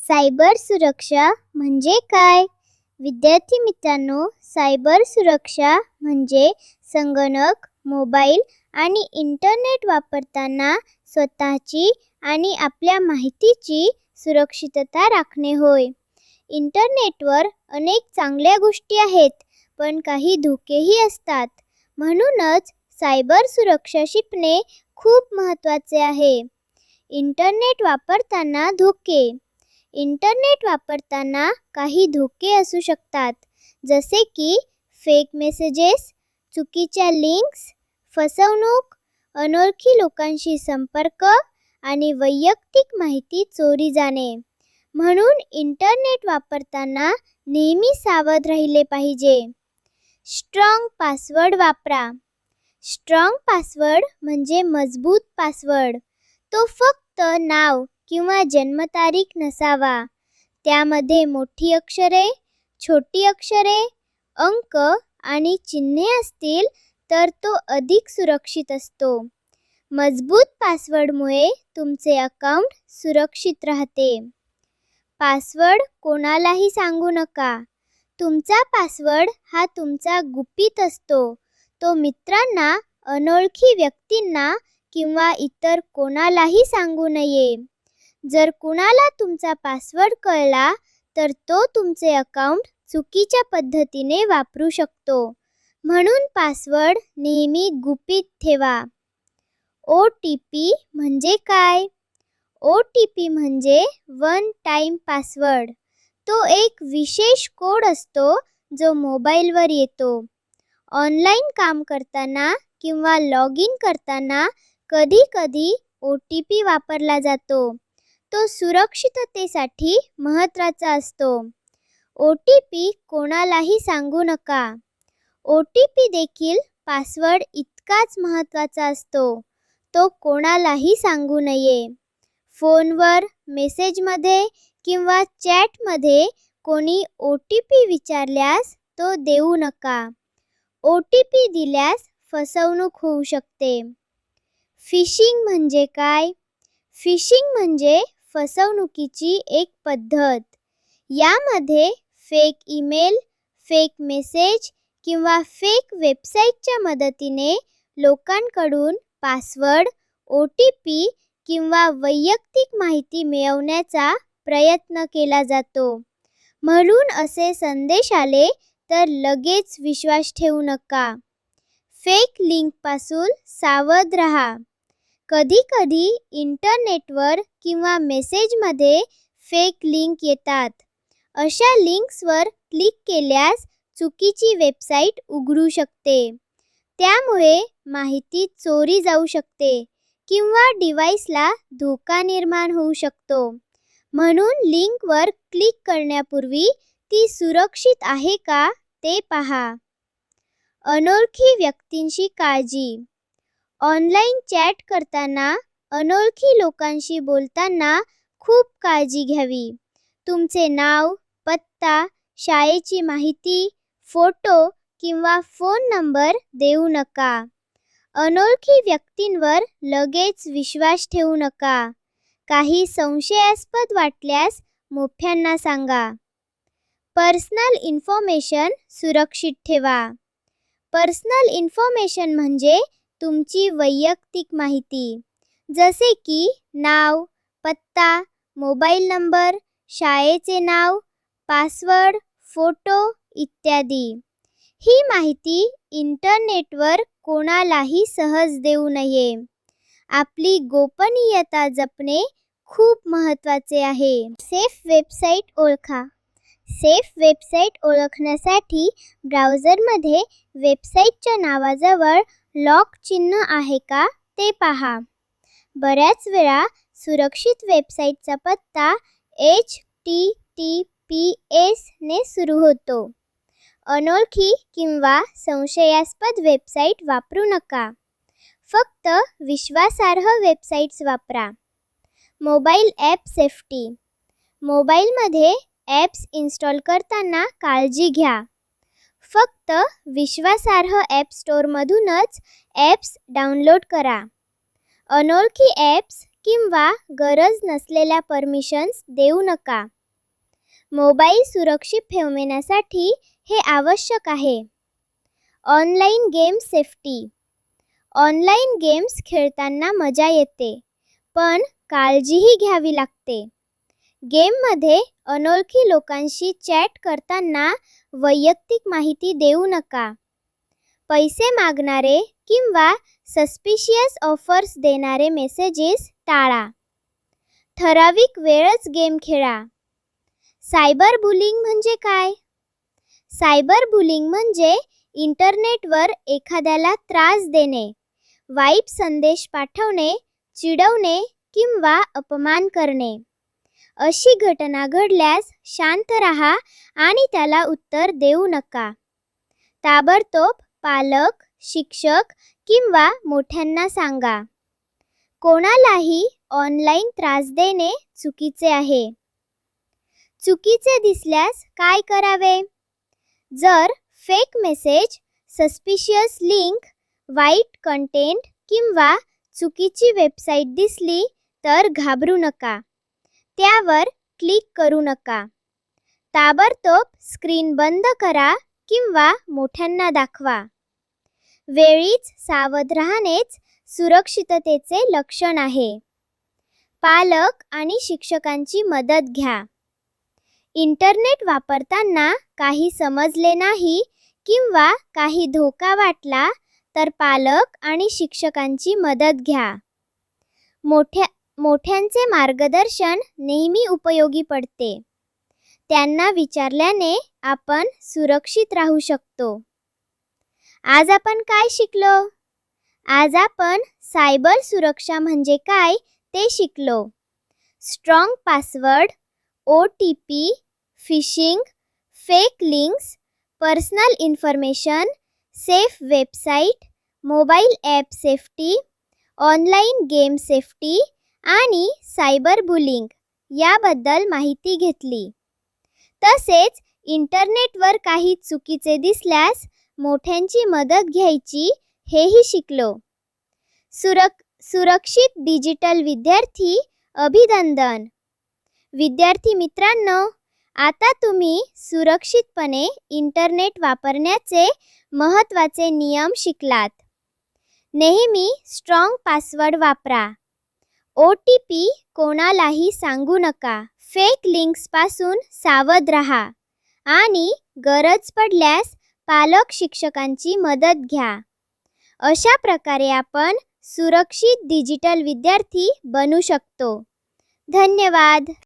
Cyber सुरक्षा म्हणजे काय? विद्यार्थी मित्रांनो, सायबर सुरक्षा म्हणजे संगणक, मोबाईल आणि इंटरनेट वापरताना स्वतःची आणि आपल्या माहितीची सुरक्षितता राखणे होय. इंटरनेटवर अनेक चांगल्या गोष्टी आहेत, पण काही धोकेही असतात. म्हणूनच सायबर सुरक्षा शिकणे खूप महत्त्वाचे आहे. इंटरनेट वापरताना धोके. इंटरनेट वापरताना काही धोके असू शकतात, जसे की फेक मेसेजेस, चुकीच्या लिंक्स, फसवणूक, अनोळखी लोकांशी संपर्क आणि वैयक्तिक माहिती चोरी जाणे. म्हणून इंटरनेट वापरताना नेहमी सावध राहिले पाहिजे. स्ट्रॉंग पासवर्ड वापरा. स्ट्रॉंग पासवर्ड म्हणजे मजबूत पासवर्ड. तो फक्त नाव किंवा जन्मतारीख नसावा. त्यामध्ये मोठी अक्षरे, छोटी अक्षरे, अंक आणि चिन्हे असतील तर तो अधिक सुरक्षित असतो. मजबूत पासवर्डमुळे तुमचे अकाउंट सुरक्षित राहते. पासवर्ड कोणालाही सांगू नका. तुमचा पासवर्ड हा तुमचा गुपित असतो. तो मित्रांना, अनोळखी व्यक्तींना किंवा इतर कोणालाही सांगू नये. जर कुणाला तुमचा पासवर्ड कळला तर तो तुमचे अकाउंट चुकीच्या पद्धतीने वापरू शकतो. म्हणून पासवर्ड नेहमी गुपित ठेवा. OTP म्हणजे काय? OTP म्हणजे वन टाइम पासवर्ड. तो एक विशेष कोड असतो जो मोबाईलवर येतो. ऑनलाईन काम करताना किंवा लॉग इन करताना कधी-कधी OTP वापरला जातो. तो सुरक्षिततेसाठी महत्त्वाचा असतो. OTP कोणालाही सांगू नका. OTP देखील पासवर्ड इतकाच महत्त्वाचा असतो. तो कोणालाही सांगू नये. फोनवर, मेसेजमध्ये किंवा चॅटमध्ये कोणी OTP विचारल्यास तो देऊ नका. OTP दिल्यास फसवणूक होऊ शकते. फिशिंग म्हणजे काय? फिशिंग म्हणजे फसवणुकीची एक पद्धत. यामध्ये फेक ईमेल, फेक मेसेज किंवा फेक वेबसाईटच्या मदतीने लोकांकडून पासवर्ड, OTP किंवा वैयक्तिक माहिती मिळवण्याचा प्रयत्न केला जातो. म्हणून असे संदेश आले तर लगेच विश्वास ठेवू नका. फेक लिंकपासून सावध राहा. कधी-कधी इंटरनेटवर किंवा मेसेजमध्ये फेक लिंक येतात. अशा लिंक्सवर क्लिक केल्यास चुकीची वेबसाईट उघडू शकते. त्यामुळे माहिती चोरी जाऊ शकते किंवा डिव्हाइसला धोका निर्माण होऊ शकतो. म्हणून लिंकवर क्लिक करण्यापूर्वी ती सुरक्षित आहे का ते पहा. अनोळखी व्यक्तींशी काळजी. ऑनलाईन चॅट करताना अनोळखी लोकांशी बोलताना खूप काळजी घ्यावी. तुमचे नाव, पत्ता, शाळेची माहिती, फोटो किंवा फोन नंबर देऊ नका. अनोळखी व्यक्तींवर लगेच विश्वास ठेवू नका. काही संशयास्पद वाटल्यास मोठ्यांना सांगा. पर्सनल इन्फॉर्मेशन सुरक्षित ठेवा. पर्सनल इन्फॉर्मेशन म्हणजे तुमची वैयक्तिक माहिती, जसे की नाव, पत्ता, मोबाईल नंबर, शाळेचे नाव, पासवर्ड, फोटो इत्यादी. ही माहिती इंटरनेटवर कोणालाही सहज देऊ नये. आपली गोपनीयता जपणे खूप महत्त्वाचे आहे. सेफ वेबसाईट ओळखा. सेफ वेबसाईट ओळखण्यासाठी ब्राउझरमध्ये वेबसाईटच्या नावाजवळ लॉक चिन्ह आहे का ते पहा. बऱ्याच वेळा सुरक्षित वेबसाईटचा पत्ता HTTPS ने सुरू होतो. अनोळखी किंवा संशयास्पद वेबसाईट वापरू नका. फक्त विश्वासार्ह वेबसाईट्स वापरा. Mobile app safety. मोबाईलमध्ये ॲप्स इन्स्टॉल करताना काळजी घ्या. फक्त विश्वासार्ह ॲप स्टोअरमधूनच ॲप्स डाउनलोड करा. अनोळखी ॲप्स किंवा गरज नसलेल्या परमिशन्स देऊ नका. मोबाईल सुरक्षित ठेवण्यासाठी हे आवश्यक आहे. Online game safety. Online games खेळताना मजा येते, पण काळजीही घ्यावी लागते. गेममध्ये अनोळखी लोकांशी चॅट करताना वैयक्तिक माहिती देऊ नका. पैसे मागणारे किंवा सस्पिशियस ऑफर्स देणारे मेसेजेस टाळा. ठराविक वेळच गेम खेळा. सायबर बुलिंग म्हणजे काय? सायबर बुलिंग म्हणजे इंटरनेटवर एखाद्याला त्रास देणे, वाईट संदेश पाठवणे, चिडवणे किंवा अपमान करणे. अशी घटना घडल्यास शांत राहा आणि त्याला उत्तर देऊ नका. ताबडतोब पालक, शिक्षक किंवा मोठ्यांना सांगा. कोणालाही ऑनलाईन त्रास देणे चुकीचे आहे. चुकीचे दिसल्यास काय करावे? जर फेक मेसेज, सस्पिशियस लिंक, वाईट कंटेंट किंवा चुकीची वेबसाईट दिसली तर घाबरू नका. त्यावर क्लिक करू नका. ताबडतोब स्क्रीन बंद करा किंवा मोठ्यांना दाखवा. वेळीच सावध राहणेच सुरक्षिततेचे लक्षण आहे. पालक आणि शिक्षकांची मदत घ्या. इंटरनेट वापरताना काही समजले नाही किंवा काही धोका वाटला तर पालक आणि शिक्षकांची मदत घ्या. मोठ्यांचे मार्गदर्शन नेहमी उपयोगी पडते. त्यांना विचारल्याने आपण सुरक्षित राहू शकतो. आज आपण काय शिकलो? आज आपण सायबर सुरक्षा म्हणजे काय ते शिकलो. Strong password, OTP, fishing, fake links, personal information, safe website, mobile app safety, online game safety आणि सायबर बुलिंग याबद्दल माहिती घेतली. तसेच इंटरनेटवर काही चुकीचे दिसल्यास मोठ्यांची मदत घ्यायची हेही शिकलो. सुरक्षित डिजिटल विद्यार्थी अभिनंदन. विद्यार्थी मित्रांनो, आता तुम्ही सुरक्षितपणे इंटरनेट वापरण्याचे महत्त्वाचे नियम शिकलात. नेहमी स्ट्रॉंग पासवर्ड वापरा. OTP कोणालाही सांगू नका. फेक लिंक्सपासून सावध राहा आणि गरज पडल्यास पालक शिक्षकांची मदत घ्या. अशा प्रकारे आपण सुरक्षित डिजिटल विद्यार्थी बनू शकतो. धन्यवाद.